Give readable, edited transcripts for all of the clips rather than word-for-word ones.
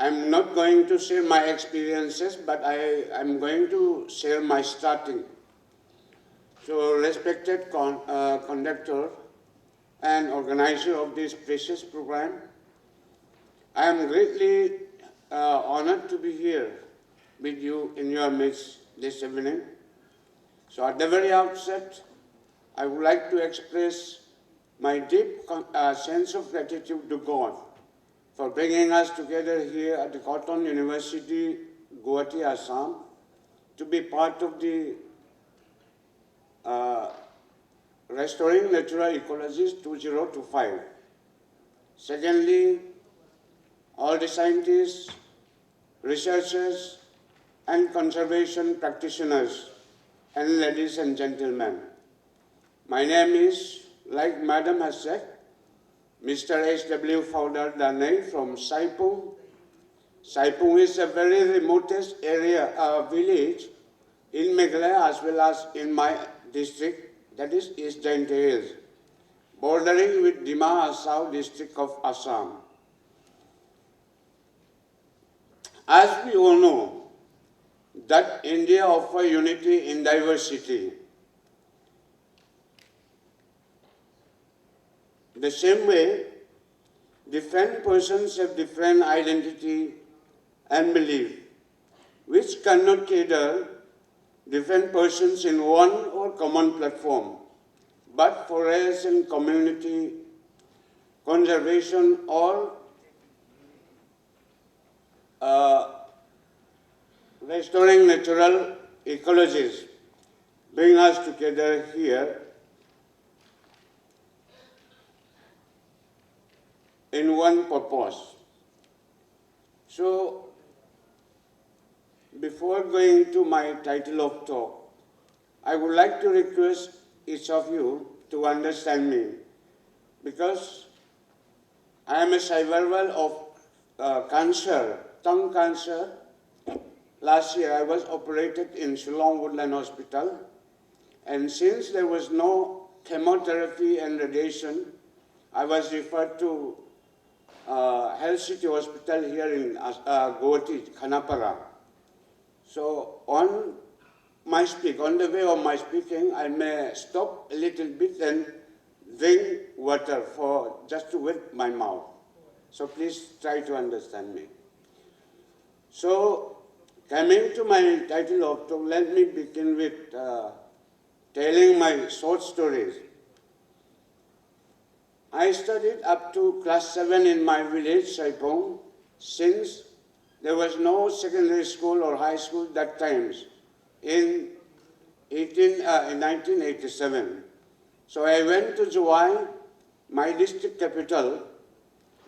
I'm not going to share my experiences, but I'm going to share my starting. So, respected conductor and organizer of this precious program, I am greatly honored to be here with you in your midst this evening. So, at the very outset, I would like to express my deep sense of gratitude to God for bringing us together here at the Cotton University, Guwahati, Assam, to be part of the Restoring Natural Ecologies 2025. Secondly, all the scientists, researchers, and conservation practitioners, and ladies and gentlemen. My name is, like Madam has said, Mr. H W Fowler Darnei from Saipung. Saipung is a very remotest area, village in Meghalaya as well as in my district, that is East Darnei Hills, bordering with Dima Asau district of Assam. As we all know, that India offers unity in diversity. The same way, different persons have different identity and belief, which cannot cater different persons in one or common platform, but forest and community conservation or restoring natural ecologies bring us together here in one purpose. So, before going to my title of talk, I would like to request each of you to understand me, because I am a survivor of cancer, tongue cancer. Last year I was operated in Shillong Woodland Hospital, and since there was no chemotherapy and radiation, I was referred to Health City Hospital here in Guwahati, Khanapara. So on the way of my speaking, I may stop a little bit and drink water for just to wet my mouth. So please try to understand me. So coming to my title of talk, let me begin with telling my short stories. I studied up to class 7 in my village, Saipung, since there was no secondary school or high school that times in 1987. So I went to Jawai, my district capital,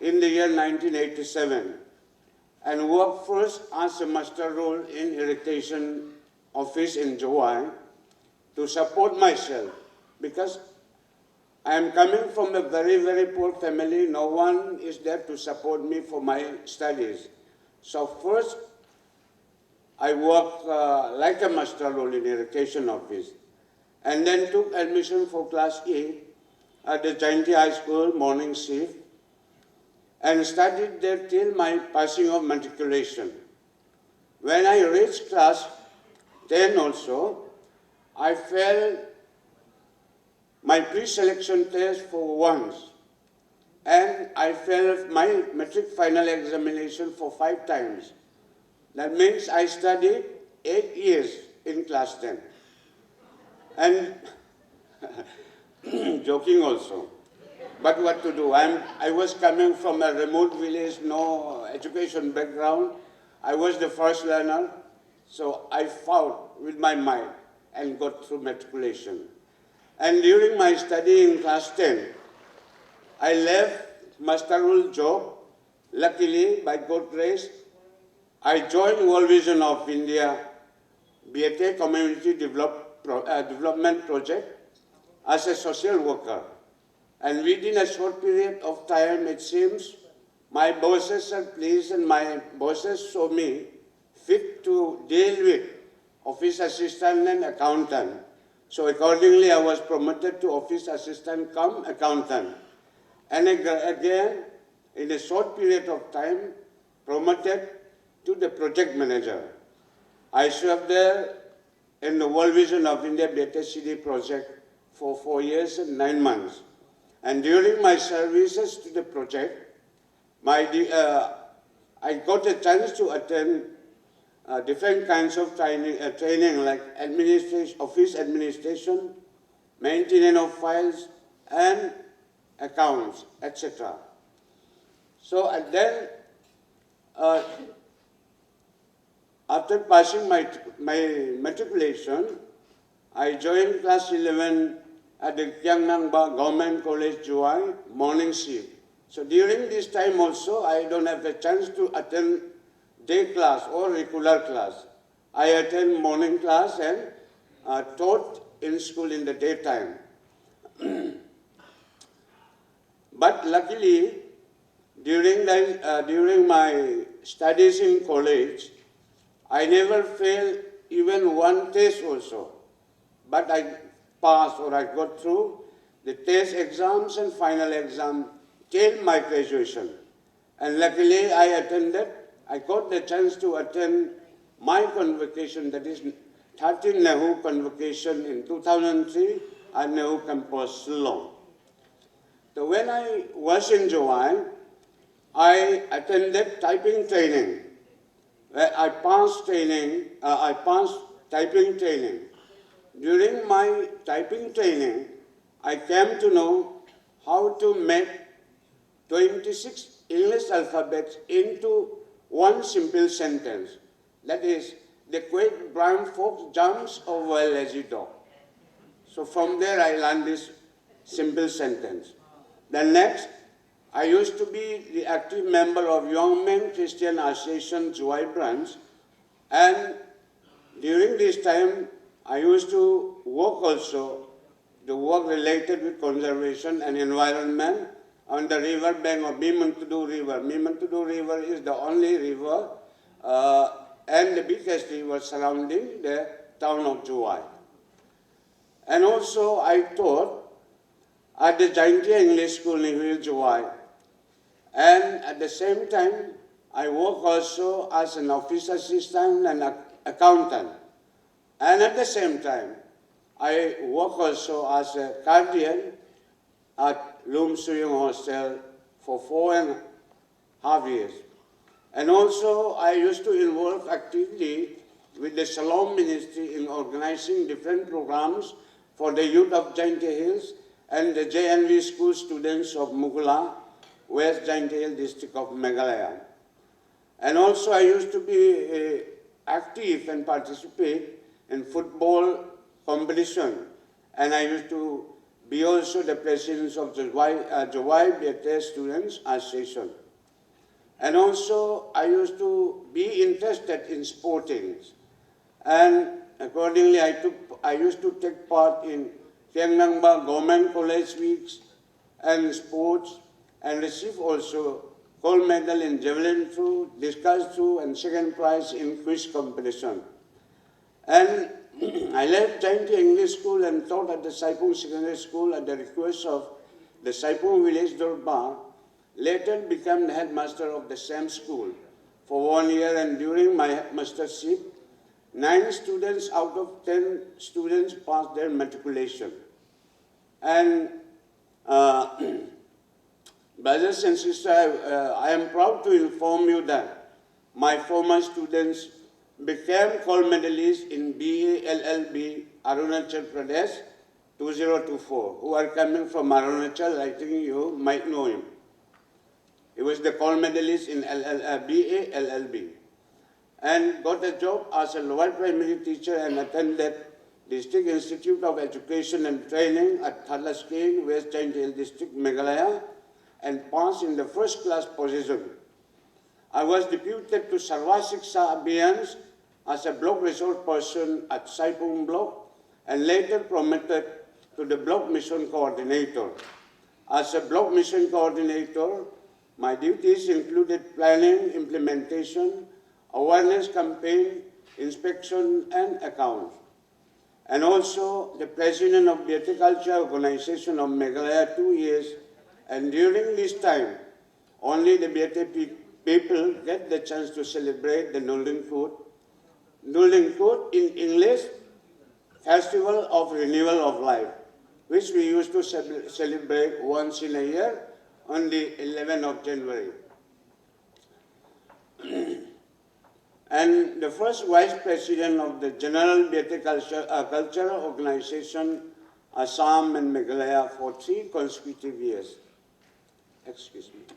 in the year 1987 and worked first as a master role in irrigation office in Jawai to support myself, because I am coming from a very, very poor family. No one is there to support me for my studies. So first, I worked like a master role in irrigation office, and then took admission for class 8 at the Jainti High School morning shift, and studied there till my passing of matriculation. When I reached class 10 also, I failed my pre-selection test for once, and I failed my matric final examination for 5 times. That means I studied 8 years in class 10. And joking also. But what to do? I was coming from a remote village, no education background. I was the first learner, so I fought with my mind and got through matriculation. And during my study in class 10, I left master role job. Luckily, by God's grace, I joined World Vision of India BTA Community Development Project as a social worker. And within a short period of time, it seems, my bosses are pleased and my bosses saw me fit to deal with office assistant and accountant. So accordingly, I was promoted to office assistant cum accountant. And again, in a short period of time, promoted to the project manager. I served there in the World Vision of India BTCD project for 4 years and 9 months. And during my services to the project, I got a chance to attend different kinds of training like office administration, maintenance of files and accounts, etc. So and then, after passing my matriculation, I joined class 11 at the Kiangnangba Government College, Juai, morning shift. So during this time also, I don't have a chance to attend day class or regular class. I attend morning class and taught in school in the daytime. But luckily, during my studies in college, I never failed even one test also. But I passed or I got through the test exams and final exam till my graduation. And luckily I got the chance to attend my convocation, that is 13th Nehru convocation in 2003 at Nehru campus, Shillong. So when I was in July, I attended typing training. I passed typing training. During my typing training, I came to know how to make 26 English alphabets into one simple sentence. That is, the quick brown fox jumps over a lazy dog. So from there I learned this simple sentence. Then next, I used to be the active member of Young Men Christian Association Juai branch, and during this time I used to work also, the work related with conservation and environment on the river bank of Mimantudu River. Mimantudu River is the only river and the biggest river surrounding the town of Juai. And also I taught at the Jaintia English School in Juai. And at the same time, I work also as an office assistant and accountant. And at the same time, I work also as a guardian at Loom Suyong Hostel for 4.5 years. And also, I used to involve actively with the Shalom Ministry in organizing different programs for the youth of Jaintia Hills and the JNV school students of Mugula, West Jaintia Hill district of Meghalaya. And also, I used to be active and participate in football competition. And I used to be also the president of the Juai BTA Students Association. And also, I used to be interested in sporting. And accordingly, I used to take part in Kiangnangba Government College Weeks and sports, and receive also gold medal in javelin throw, discus throw, and second prize in quiz competition. And I left Jaintia English School and taught at the Saipung Secondary School at the request of the Saipung Village Durbar, later became the headmaster of the same school for 1 year, and during my headmastership, 9 students out of 10 students passed their matriculation. And brothers and sisters, I am proud to inform you that my former students became gold medalists in BALLB Arunachal Pradesh 2024, who are coming from Arunachal. I think you might know him. He was the gold medalist in BALLB and got a job as a lower primary teacher and attended District Institute of Education and Training at Thalaskeen, West Jaintia Hill District, Meghalaya, and passed in the first class position. I was deputed to Sarva Shiksha Abhiyans as a block resource person at Saipung block and later promoted to the block mission coordinator. As a block mission coordinator, my duties included planning, implementation, awareness campaign, inspection, and accounts. And also the president of the Horticulture Organization of Meghalaya 2 years, and during this time, only the BTA people get the chance to celebrate the Nullinkut. Nullinkut in English, Festival of Renewal of Life, which we used to celebrate once in a year on the 11th of January. And the first vice president of the General Cultural Organization, Assam and Meghalaya, for 3 consecutive years. Excuse me.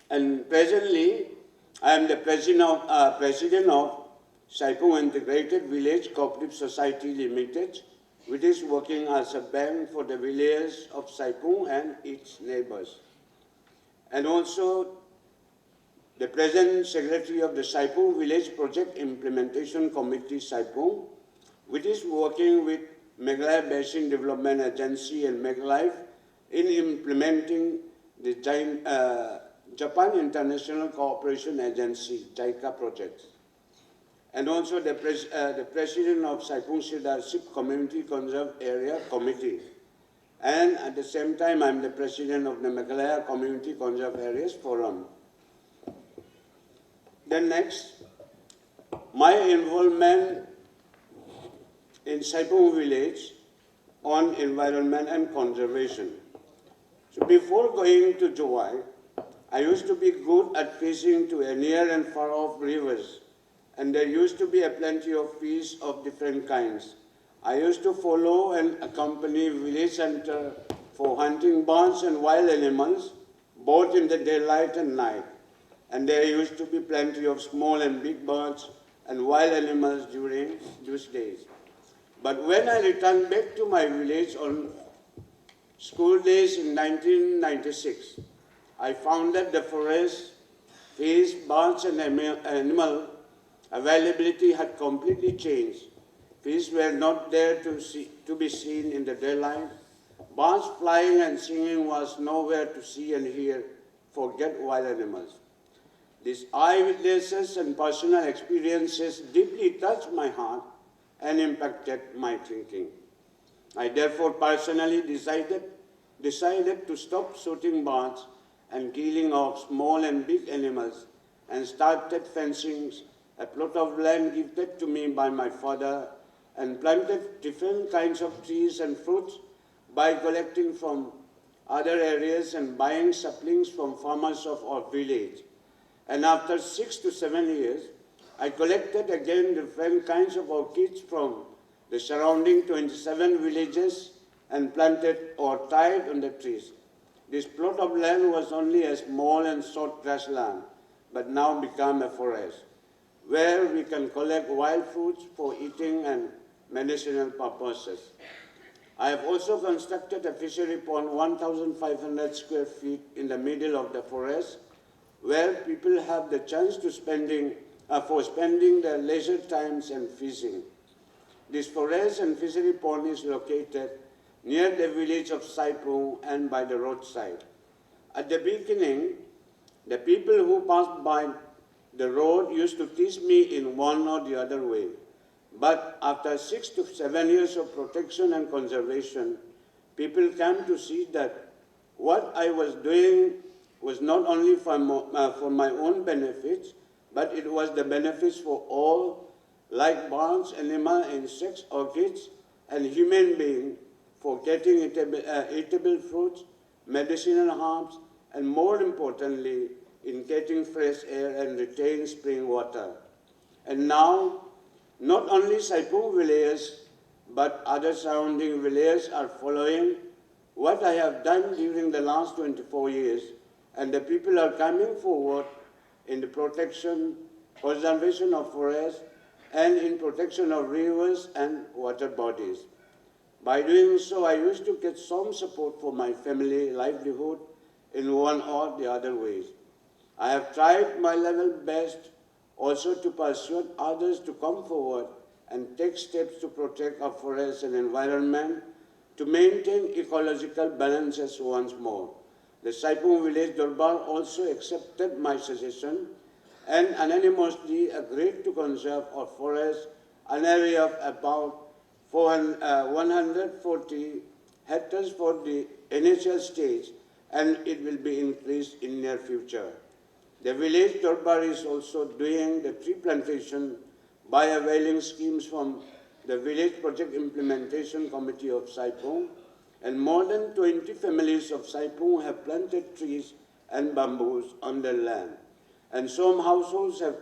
And presently, I am the president of Saipung Integrated Village Cooperative Society Limited, which is working as a bank for the villages of Saipung and its neighbors. And also the present secretary of the Saipung Village Project Implementation Committee, Saipung, which is working with Meghalaya Basin Development Agency and Meghalaya in implementing the Japan International Cooperation Agency, JICA project. And also the president of Saipung Community Conserved Area Committee. And at the same time, I'm the president of the Meghalaya Community Conserved Areas Forum. Then next, my involvement in Saipung village on environment and conservation. So before going to July, I used to be good at fishing to near and far off rivers, and there used to be a plenty of fish of different kinds. I used to follow and accompany village center for hunting birds and wild animals, both in the daylight and night. And there used to be plenty of small and big birds and wild animals during those days. But when I returned back to my village on school days in 1996, I found that the forest, fish, birds and animal availability had completely changed. Fish were not there to be seen in the daylight. Birds flying and singing was nowhere to see and hear, forget wild animals. These eyewitnesses and personal experiences deeply touched my heart and impacted my thinking. I therefore personally decided to stop shooting birds and killing of small and big animals and started fencing a plot of land gifted to me by my father and planted different kinds of trees and fruits by collecting from other areas and buying saplings from farmers of our village. And after 6 to 7 years, I collected again different kinds of orchids from the surrounding 27 villages and planted or tied on the trees. This plot of land was only a small and short grassland, but now become a forest, where we can collect wild fruits for eating and medicinal purposes. I have also constructed a fishery pond 1,500 square feet in the middle of the forest, where people have the chance to spending their leisure times and fishing. This forest and fishery pond is located near the village of Saipung and by the roadside. At the beginning, the people who passed by the road used to tease me in one or the other way. But after 6 to 7 years of protection and conservation, people came to see that what I was doing was not only for my own benefits, but it was the benefits for all, like birds, animals, insects, orchids, and human beings, for getting eatable fruits, medicinal herbs, and more importantly, in getting fresh air and retain spring water. And now, not only Saipung villages, but other surrounding villages are following what I have done during the last 24 years, and the people are coming forward in the protection, conservation of forests, and in protection of rivers and water bodies. By doing so, I used to get some support for my family livelihood in one or the other ways. I have tried my level best also to persuade others to come forward and take steps to protect our forests and environment, to maintain ecological balances once more. The Saipung Village Durbar also accepted my suggestion and unanimously agreed to conserve our forests, an area of about 140 hectares for the initial stage, and it will be increased in near future. The village Durbar is also doing the tree plantation by availing schemes from the Village Project Implementation Committee of Saipung, and more than 20 families of Saipung have planted trees and bamboos on their land. And some households have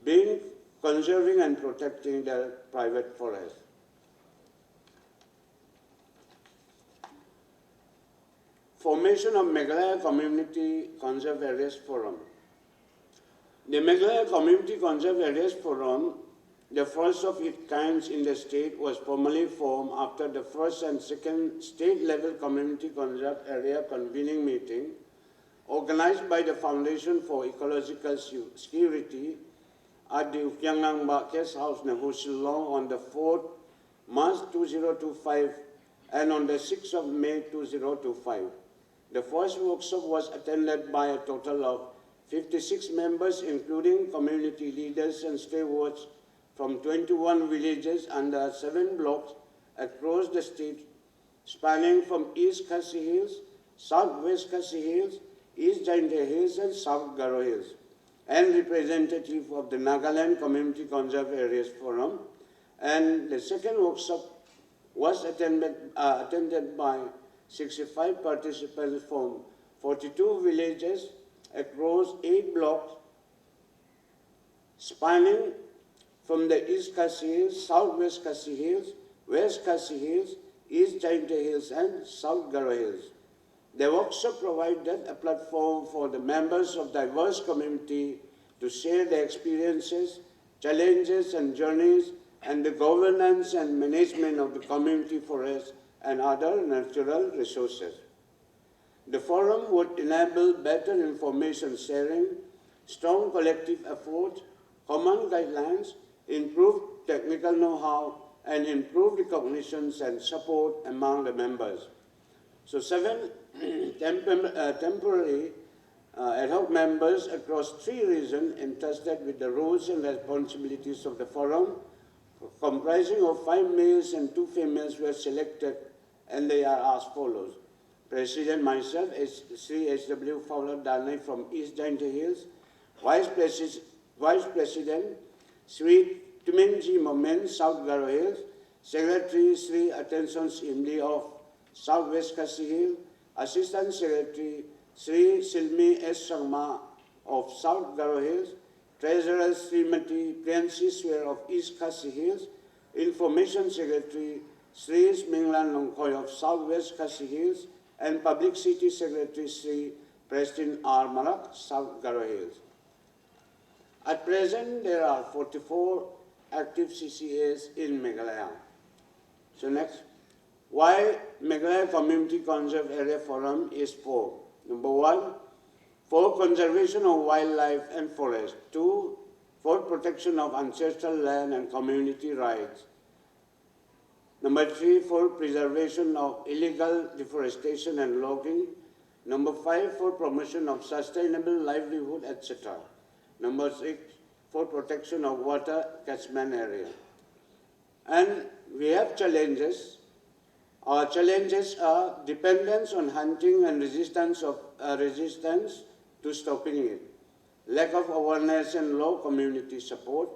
been conserving and protecting their private forests. Formation of Meghalaya Community Conserved Areas Forum. The Meghalaya Community Conserved Areas Forum, the first of its kind in the state, was formally formed after the first and second state-level Community Conserved Area convening meeting organized by the Foundation for Ecological Security at the Ukyangangba Guest House, Nehusilong, on the 4th March 2025 and on the 6th of May 2025. The first workshop was attended by a total of 56 members, including community leaders and stewards from 21 villages under 7 blocks across the state, spanning from East Khasi Hills, Southwest Khasi Hills, East Jainte Hills, and South Garo Hills, and representative of the Nagaland Community Conserved Areas Forum. And the second workshop was attended by 65 participants from 42 villages across 8 blocks, spanning from the East Khasi Hills, Southwest Khasi Hills, West Khasi Hills, East Jainte Hills, and South Garo Hills. The workshop provided a platform for the members of diverse community to share their experiences, challenges, and journeys, and the governance and management of the community forests and other natural resources. The forum would enable better information sharing, strong collective effort, common guidelines, improved technical know-how, and improved recognitions and support among the members. So 7 temporary ad hoc members across 3 regions entrusted with the roles and responsibilities of the forum, comprising of 5 males and 2 females, were selected, and they are as follows. President myself is Sri H W Fowler Darnei from East Jainte Hills. Vice President Sri Tuminji Momen, South Garo Hills. Secretary Sri Attentions MD of Southwest Khasi Hills. Assistant Secretary Sri Silmi S. Sharma of South Garo Hills. Treasurer Srimati Priyanshi Swer of East Khasi Hills. Information Secretary Sri Minglan Longkhoy of Southwest Khasi Hills, and Publicity Secretary Sri Preston R. Marak, South Garo Hills. At present, there are 44 active CCAs in Meghalaya. So next, why Meghalaya Community Conserved Area Forum is for? Number 1, for conservation of wildlife and forest. 2, for protection of ancestral land and community rights. Number 3, for preservation of illegal deforestation and logging. Number 5, for promotion of sustainable livelihood, etc. Number 6, for protection of water catchment area. And we have challenges. Our challenges are dependence on hunting and resistance to stopping it, lack of awareness and low community support,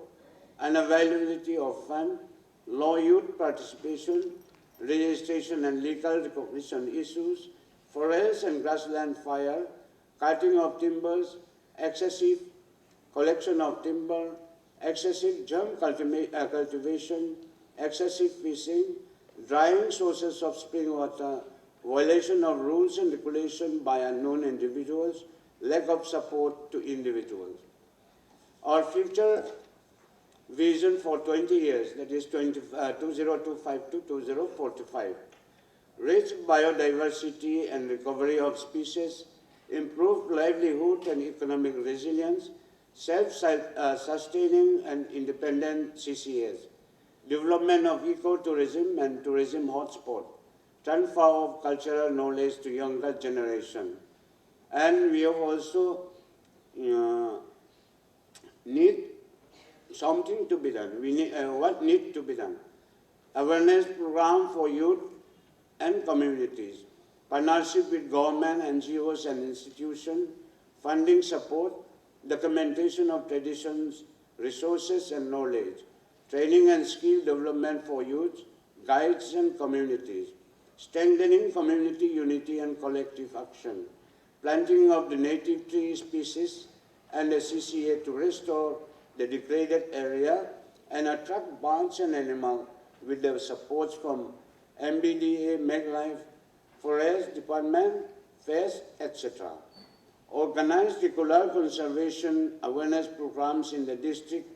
unavailability of funds, low youth participation, registration and legal recognition issues, forest and grassland fire, cutting of timbers, excessive collection of timber, excessive germ cultivation, excessive fishing, drying sources of spring water, violation of rules and regulations by unknown individuals, lack of support to individuals. Our future vision for 20 years, that is 2025 to 2045. Rich biodiversity and recovery of species, improved livelihood and economic resilience, self-sustaining and independent CCAs, development of ecotourism and tourism hotspot, transfer of cultural knowledge to younger generation. And we have also need something to be done. We need, what needs to be done? Awareness program for youth and communities, partnership with government, NGOs and institutions, funding support, documentation of traditions, resources and knowledge, training and skill development for youth, guides and communities, strengthening community unity and collective action, planting of the native tree species and the CCA to restore the degraded area and attract birds and animals with the support from MBDA, Meghalaya, Forest Department, FES, etc. Organize regular conservation awareness programs in the district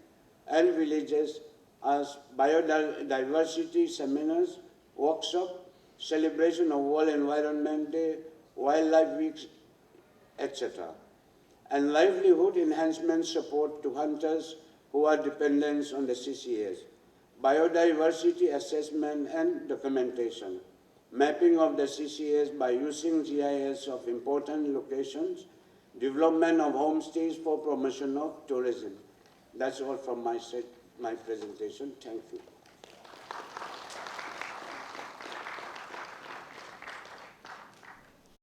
and villages as biodiversity seminars, workshops, celebration of World Environment Day, Wildlife Weeks, etc. And livelihood enhancement support to hunters who are dependent on the CCAs, biodiversity assessment and documentation, mapping of the CCAs by using GIS of important locations, development of homestays for promotion of tourism. That's all from my presentation. Thank you.